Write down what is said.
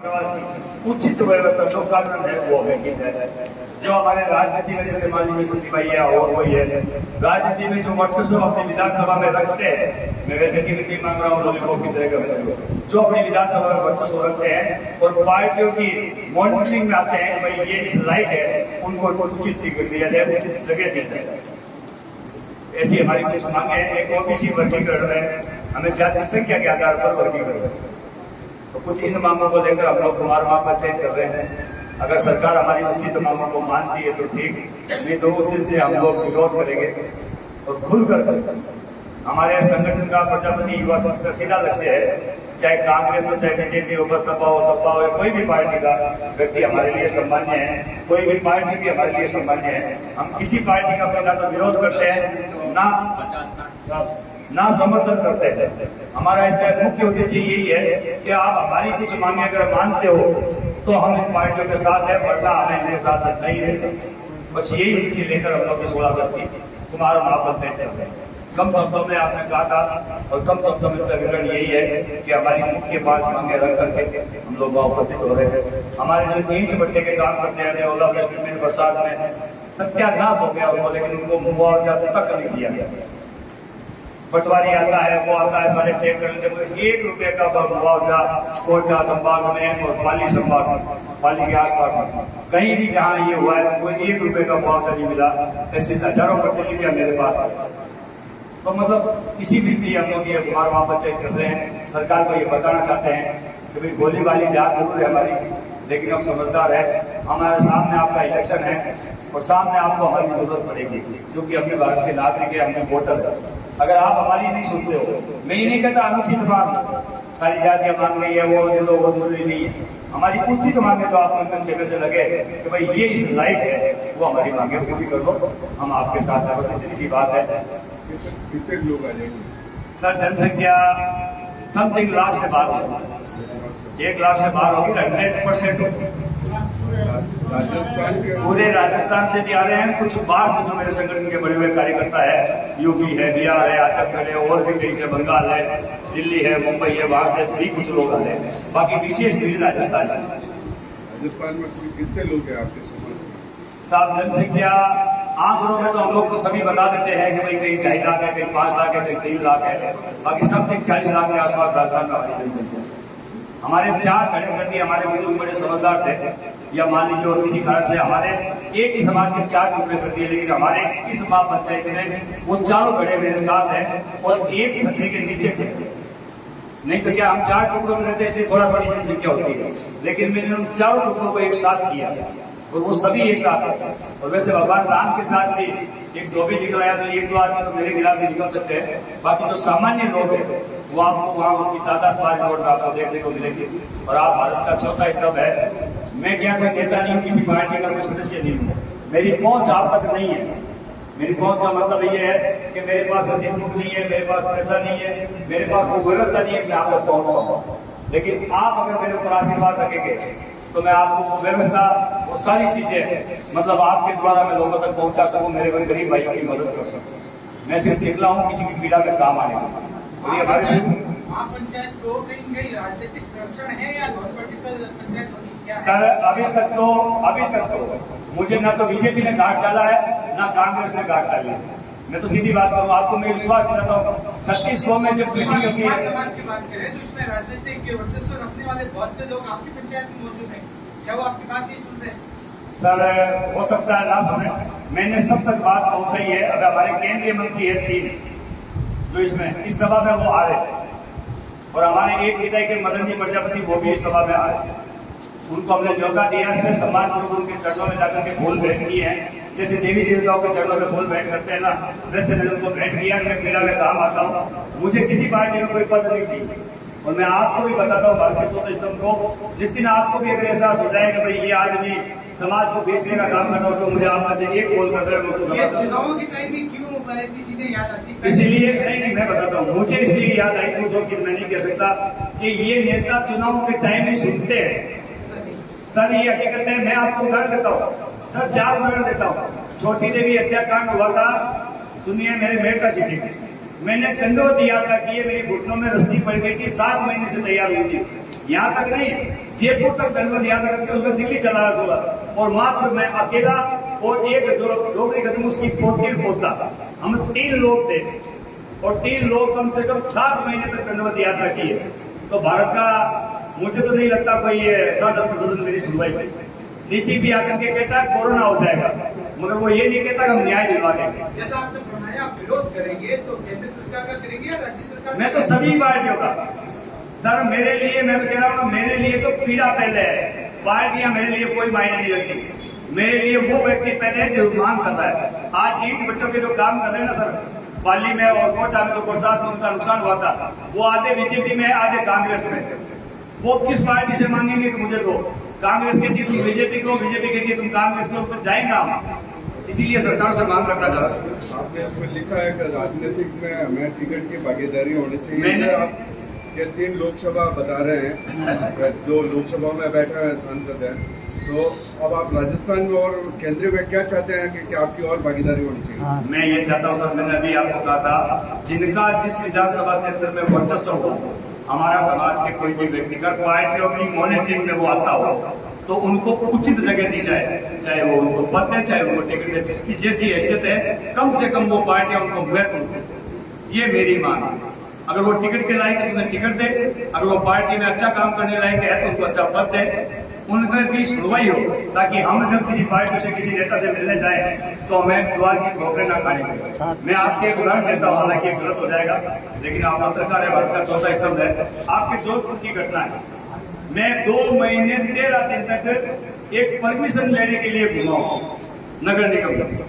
उचित व्यवस्था जो कानून है वो अवैध है। जो हमारे राजनीति में जैसे मान लीजिए सिपाही और कोई है, राजनीति में जो वर्चस्व अपनी विधानसभा में रखते हैं, मैं वैसे की नहीं मांग रहा हूँ लोगों की तरह का, जो अपनी विधानसभा में वर्चस्व रखते हैं और पार्टियों की मॉनिटरिंग में आते हैं, भाई ये इस लायक है, उनको उचित फिगर दिया जाए, उचित जगह दी जाए। ऐसी हमारी कुछ मांगे हैं। एक ओबीसी वर्गीकरण है, हमें जाति संख्या के आधार पर वर्गीकरण है, तो कुछ इन मांगों को लेकर हम लोग कुमार पंचायत कर रहे हैं। अगर सरकार हमारी उचित मांगों को मानती है तो ठीक, नहीं तो उस दिन से हम लोग विरोध करेंगे और खुलकर हमारे संगठन का प्रजापति युवा संघ का सीधा लक्ष्य है, चाहे कांग्रेस हो, चाहे बीजेपी हो, सपा हो, कोई भी पार्टी का व्यक्ति हमारे लिए सम्मान्य है, कोई भी पार्टी भी हमारे लिए सम्मान्य है। हम किसी पार्टी का पहला तो विरोध करते हैं ना समर्थन करते हैं। हमारा इसका मुख्य उद्देश्य यही है कि आप हमारी कुछ मांगे अगर मानते हो तो हम इन पार्टियों के साथ है, वरना हमें इनके साथ नहीं रहते। बस यही उद्देश्य लेकर हम लोग 16 अगस्त की कुमार महापंचायत करते हैं। कम शब्दों में आपने कहा था और कम शब्दों में इसका विवरण यही है कि हमारी मुख्य 5 मांगे रख करके हम लोग उपस्थित हो रहे हैं। हमारे जो 3 बट्टे के काम करते हैं ओलावृष्टि में, बरसात में सत्यानाश हो गया उनको, लेकिन उनको मुआवजा तक नहीं दिया गया। पटवारी आता है, वो आता है, सारे चेक कर लेते हैं, 1 रुपए का मुआवजा कोटा संभाग में और पाली संभाग में, पाली के आसपास में कहीं भी जहाँ ये हुआ है कोई 1 रुपए का मुआवजा नहीं मिला। ऐसे हजारों प्रतिलिपियां मेरे पास है। तो मतलब इसी भी हम लोग ये कुमार महापंचायत कर रहे हैं। सरकार को ये बताना चाहते हैं कि भाई गोली वाली जात जरूर है हमारी, लेकिन हम समझदार है। हमारे सामने आपका इलेक्शन है और सामने आपको हमारी जरूरत पड़ेगी, क्योंकि अपने भारत के नागरिक है, हमने वोटर है। अगर आप हमारी नहीं सुनते हो, मैं ये नहीं कहता अनुचित मांग सारी जातियां मांग रही है वो जरूरी नहीं है। हमारी उचित मांगे तो आपको इनके छेड़े से लगे कि भाई ये इस लायक है, वो हमारी मांगे पूरी कर दो, हम आपके साथ है। बस इतनी सी बात है। कितने लोग आ जाएंगे सर? जनसंख्या समथिंग लाख से बाहर होगी, 1 लाख से बाहर होगी, 100% पूरे राजस्थान से भी आ रहे हैं। कुछ बाहर से जो मेरे संगठन के बड़े हुए कार्यकर्ता है, यूपी है, बिहार है, आजमगढ़ है, और भी कहीं से बंगाल है, दिल्ली है, मुंबई है, वहां से भी कुछ लोग आ रहे हैं। बाकी विशेष भी राजस्थान है। राजस्थान में कितने लोग हैं आपके समाज? साहब जनसंख्या आंकड़ों में तो हम लोग को सभी बता देते हैं कि भाई कहीं 2.5 लाख है, कहीं 5 लाख है, कहीं 3 लाख है, बाकी सब 40 लाख के आसपास राजस्थान का हमारी जनसंख्या। हमारे 4 खड़े कर दिए, हमारे बुजुर्ग बड़े समझदार थे, या मान लीजिए और किसी कारण से हमारे एक ही समाज के 4 टुकड़े कर दिए, लेकिन हमारे इस महापंचायत में वो चारों खड़े मेरे साथ हैं और एक छतरी के नीचे थे। नहीं तो क्या हम 4 टुकड़ों में रहते इसलिए थोड़ा बड़ी जनसंख्या होती है, लेकिन मैंने उन चारों टुकड़ों को एक साथ किया और वो सभी एक साथ है। और वैसे भगवान राम के साथ भी 1-2 भी निकलाया, तो 1-2 आदमी तो मेरे खिलाफ भी निकल सकते हैं। बाकी जो सामान्य लोग हैं वो आपको वहाँ उसकी तादाद बार नोट में आपको देखने को मिलेगी। और आप भारत का चौथा स्तंभ है। मैं क्या कोई नेता नहीं हूँ, किसी पार्टी का कोई सदस्य नहीं हूँ, मेरी पहुंच आप तक नहीं है। मेरी पहुंच का मतलब ये है कि मेरे पास रसीद बुक नहीं है, मेरे पास पैसा नहीं है, मेरे पास कोई व्यवस्था नहीं है कि आप तक पहुंच पाऊँ। लेकिन आप अगर मेरे ऊपर आशीर्वाद रखेंगे तो मैं आपको व्यवस्था, वो सारी चीजें मतलब आपके द्वारा मैं लोगों तक पहुंचा सकूं, मेरे गरीब भाइयों की मदद कर सकूं। मैं सिर्फ निकला हूँ किसी की पीड़ा में काम आने का। और ये हमारे पंचायत को कहीं राजनीतिक संरक्षण है या पॉलिटिकल पंचायत होगी क्या? सर अभी तक तो मुझे ना तो बीजेपी ने घाट डाला है, ना कांग्रेस ने घाट डाली है। मैं तो सीधी बात करूँ, आपको मैं विश्वास दिलाता हूँ। 3600 में जब मीटिंग होती है, समाज की बात करें तो इसमें राजनीतिक वर्चस्व रखने वाले बहुत से लोग आपकी पंचायत में मौजूद हैं, क्या वो आपकी बात नहीं सुन रहे? सर हो सकता है ना सुने, मैंने सब तक बात पहुंचाई है। अगर हमारे केंद्रीय मंत्री है 3 जो इसमें इस सभा में वो आ रहे थे, और हमारे एक विधायक के मदन जी प्रजापति वो भी इस सभा में आ रहे थे। उनको हमने न्योता दिया है, सम्मान स्वरूप उनके चरणों में जाकर के फूल भेंट किए हैं। जैसे देवी देवताओं के चरणों में फूल भेंट करते हैं ना, वैसे मैंने उनको भेंट किया। मैं पीड़ा में काम आता हूँ, मुझे किसी पार्टी में कोई पद नहीं चाहिए। और मैं आपको भी बताता हूँ, भारत के 14 स्तंभ को जिस दिन आपको भी अगर एहसास हो जाए कि भाई ये आदमी समाज को बेचने का काम करता है, उसको मुझे आप में से एक कॉल कर दे। चुनाव के टाइम में क्यों ऐसी चीजें याद आती? इसलिए नहीं, मैं बताता हूँ, मुझे इसलिए याद आई दूसरों की मैं नहीं कह सकता कि ये नेता चुनाव के टाइम में सुनते हैं। सर ये हकीकत है, मैं आपको उदाहरण देता हूँ सर, 4 उदाहरण देता हूँ। छोटी देवी हत्याकांड हुआ था, सुनिए मेरे मेयर का सिटी में, मैंने दंडवत यात्रा की है, मेरी घुटनों में रस्सी पड़ गई थी, 7 महीने से तैयार हुई थी। यहाँ तक नहीं, जयपुर तक गणपति यात्रा करके उसमें दिल्ली चला रहा सुबह, और मात्र मैं अकेला और एक जो डोगरी खत्म उसकी पोती पोता, हम 3 लोग थे, और 3 लोग कम से कम 7 महीने तक गणपति यात्रा की है। तो भारत का मुझे तो नहीं लगता कोई शासन प्रशासन मेरी सुनवाई करें। नीचे भी आकर के कहता है कोरोना हो जाएगा, मगर वो ये नहीं कहता कि हम न्याय दिलवा देंगे। जैसा आपने फरमाया आप विरोध करेंगे तो केंद्र सरकार का करेंगे या राज्य सरकार? मैं तो सभी पार्टियों का सर, मेरे लिए मैं कह रहा हूँ, मेरे लिए तो पीड़ा पहले है, पार्टियां मेरे लिए कोई मायने नहीं रखती। मेरे लिए वो व्यक्ति पहले है जो मांग कर रहा है। आज ईंट भट्टों के जो काम कर रहे हैं ना सर, पाली में और कोटा में जो बरसात में उनका नुकसान हुआ था, वो आधे बीजेपी में आधे कांग्रेस में। वो किस पार्टी से मांगेंगे कि मुझे दो? कांग्रेस कहती है तुम बीजेपी को, बीजेपी कहती है तुम कांग्रेस को, उस पर जाएंगे हम। इसीलिए सरकार से मांग करना चाहता हूँ। आपने इसमें लिखा है कि राजनीतिक में हमें टिकट की भागीदारी होनी चाहिए। मैंने- आप ये 3 लोकसभा बता रहे हैं, 2 लोकसभा में बैठा है सांसद है, तो अब आप राजस्थान में और केंद्र में क्या चाहते हैं कि आपकी और भागीदारी होनी चाहिए? मैं ये चाहता हूँ सर, मैंने अभी आपको कहा था, जिनका जिस विधानसभा क्षेत्र में वर्चस्व हो, हमारा समाज के कोई भी व्यक्ति का पार्टियों की मॉनिटरिंग में वो आता हो, तो उनको उचित जगह दी जाए, चाहे वो उनको पद दे, चाहे उनको टिकट दे, जिसकी जैसी हैसियत है, कम से कम वो पार्टियां उनको महत्व दें। ये मेरी मांग है। अगर वो टिकट के लायक है तो उन्हें टिकट दे, अगर वो पार्टी में अच्छा काम करने लायक है तो उनको अच्छा पद दे, उनमें भी सुनवाई हो, ताकि हम जब किसी पार्टी से किसी नेता से मिलने जाए तो हमें द्वार की ठोकरें ना खानी पड़े। मैं आपके एक उदाहरण देता हूँ, हालांकि गलत हो जाएगा, लेकिन आप पत्रकार है, भारत का चौथा स्तंभ है। आपके जोधपुर की घटना है, मैं 2 महीने 13 दिन तक एक परमिशन लेने के लिए घूमा हूँ नगर निगम।